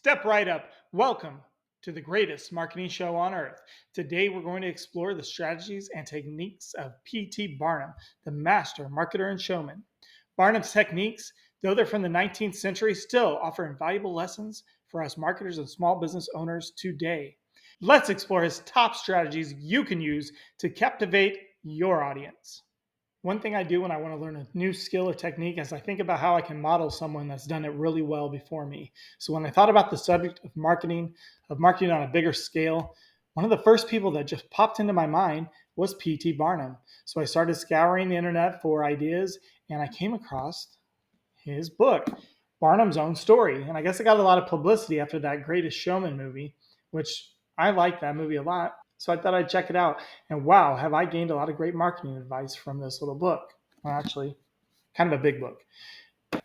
Step right up. Welcome to the greatest marketing show on earth. Today, we're going to explore the strategies and techniques of P.T. Barnum, the master marketer and showman. Barnum's techniques, though they're from the 19th century, still offer invaluable lessons for us marketers and small business owners today. Let's explore his top strategies you can use to captivate your audience. One thing I do when I want to learn a new skill or technique is I think about how I can model someone that's done it really well before me. So when I thought about the subject of marketing on a bigger scale, one of the first people that just popped into my mind was P.T. Barnum. So I started scouring the internet for ideas and I came across his book, Barnum's Own Story. And I guess it got a lot of publicity after that Greatest Showman movie, which I like that movie a lot. So I thought I'd check it out. And wow, have I gained a lot of great marketing advice from this little book. Well, actually, kind of a big book.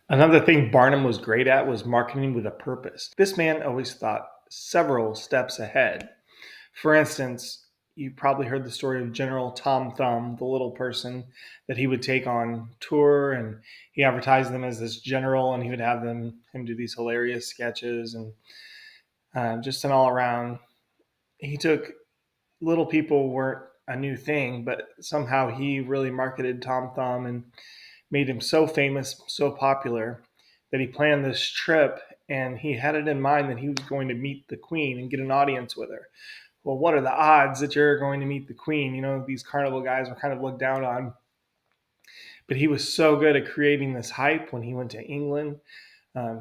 Another thing Barnum was great at was marketing with a purpose. This man always thought several steps ahead. For instance, you probably heard the story of General Tom Thumb, the little person that he would take on tour, and he advertised them as this general, and he would have him do these hilarious sketches, and just an all around. He took little people weren't a new thing, but somehow he really marketed Tom Thumb and made him so famous, so popular that he planned this trip, and he had it in mind that he was going to meet the Queen and get an audience with her. Well, what are the odds that you're going to meet the Queen? You know, these carnival guys were kind of looked down on. But he was so good at creating this hype when he went to England.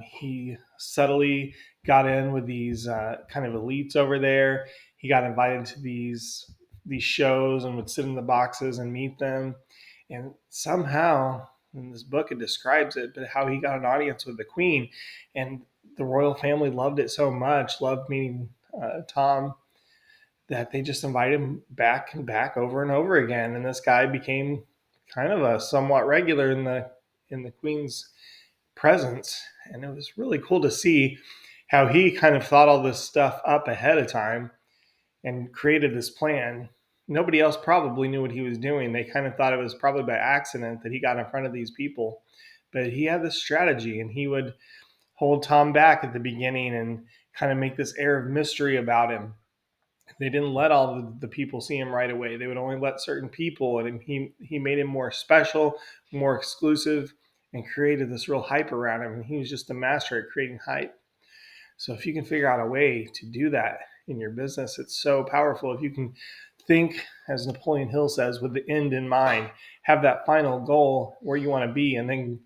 He subtly got in with these kind of elites over there. He got invited to these shows and would sit in the boxes and meet them. And somehow, in this book, it describes it, but how he got an audience with the Queen. And the royal family loved it so much, loved meeting Tom, that they just invited him back and back over and over again. And this guy became kind of a somewhat regular in the Queen's presence. And it was really cool to see how he kind of thought all this stuff up ahead of time and created this plan. Nobody else probably knew what he was doing. They kind of thought it was probably by accident that he got in front of these people. But he had this strategy, and he would hold Tom back at the beginning and kind of make this air of mystery about him. They didn't let all the people see him right away. They would only let certain people, and he made him more special, more exclusive, and created this real hype around him. And he was just a master at creating hype. So if you can figure out a way to do that in your business, it's so powerful. If you can think, as Napoleon Hill says, with the end in mind, have that final goal where you want to be, and then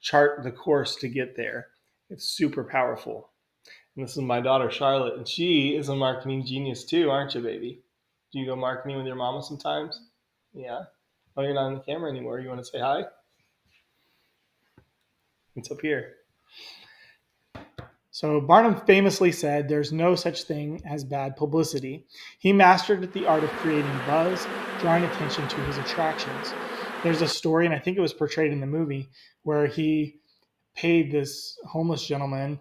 chart the course to get there. It's super powerful. And this is my daughter, Charlotte, and she is a marketing genius too, aren't you, baby? Do you go marketing with your mama sometimes? Yeah. Oh, you're not on the camera anymore. You want to say hi? It's up here. So Barnum famously said there's no such thing as bad publicity. He mastered the art of creating buzz, drawing attention to his attractions. There's a story, and I think it was portrayed in the movie, where he paid this homeless gentleman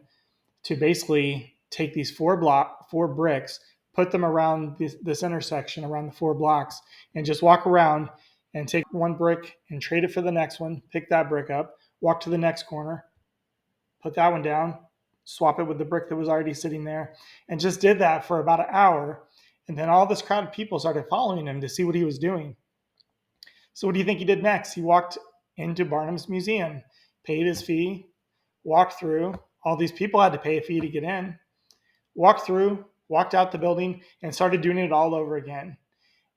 to basically take these four bricks, put them around this intersection, around the 4 blocks, and just walk around and take one brick and trade it for the next one, pick that brick up, walk to the next corner, put that one down, swap it with the brick that was already sitting there, and just did that for about an hour. And then all this crowd of people started following him to see what he was doing. So what do you think he did next? He walked into Barnum's museum, paid his fee, walked through. All these people had to pay a fee to get in. Walked through, walked out the building, and started doing it all over again.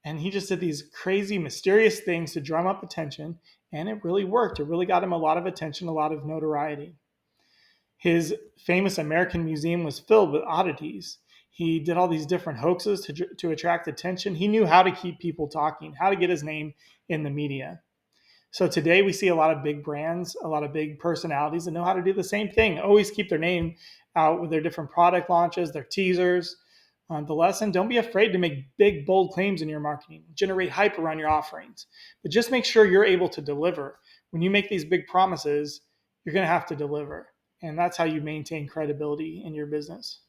And he just did these crazy, mysterious things to drum up attention, and it really worked. It really got him a lot of attention, a lot of notoriety. His famous American Museum was filled with oddities. He did all these different hoaxes to attract attention. He knew how to keep people talking, how to get his name in the media. So today we see a lot of big brands, a lot of big personalities that know how to do the same thing, always keep their name out with their different product launches, their teasers. The lesson, don't be afraid to make big, bold claims in your marketing, generate hype around your offerings, but just make sure you're able to deliver. When you make these big promises, you're going to have to deliver. And that's how you maintain credibility in your business.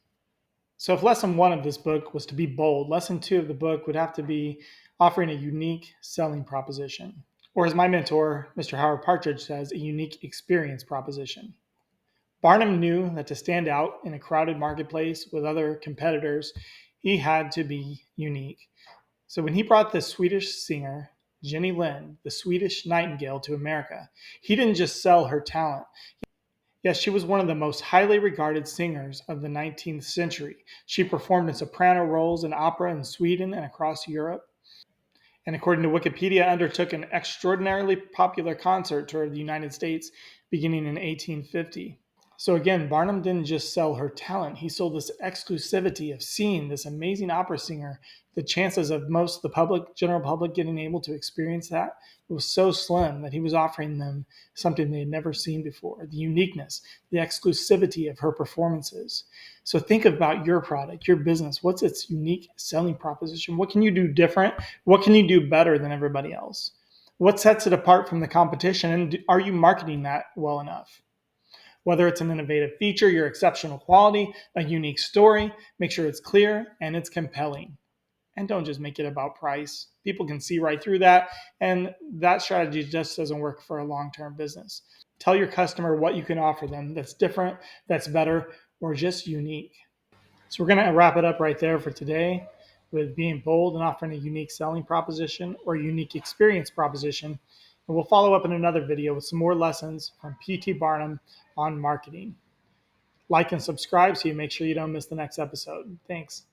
So if lesson 1 of this book was to be bold, lesson 2 of the book would have to be offering a unique selling proposition. Or as my mentor, Mr. Howard Partridge says, a unique experience proposition. Barnum knew that to stand out in a crowded marketplace with other competitors, he had to be unique. So when he brought the Swedish singer Jenny Lind, the Swedish Nightingale, to America, he didn't just sell her talent. Yes, she was one of the most highly regarded singers of the 19th century. She performed in soprano roles in opera in Sweden and across Europe. And according to Wikipedia, undertook an extraordinarily popular concert tour of the United States beginning in 1850. So again, Barnum didn't just sell her talent, he sold this exclusivity of seeing this amazing opera singer. The chances of most of the public, general public, getting able to experience that was so slim that he was offering them something they had never seen before. The uniqueness, the exclusivity of her performances. So think about your product, your business. What's its unique selling proposition? What can you do different? What can you do better than everybody else? What sets it apart from the competition? And are you marketing that well enough? Whether it's an innovative feature, your exceptional quality, a unique story, make sure it's clear and it's compelling. And don't just make it about price. People can see right through that, and that strategy just doesn't work for a long term business. Tell your customer what you can offer them that's different, that's better, or just unique. So, we're going to wrap it up right there for today with being bold and offering a unique selling proposition or unique experience proposition. And we'll follow up in another video with some more lessons from P.T. Barnum on marketing. Like and subscribe so you make sure you don't miss the next episode. Thanks.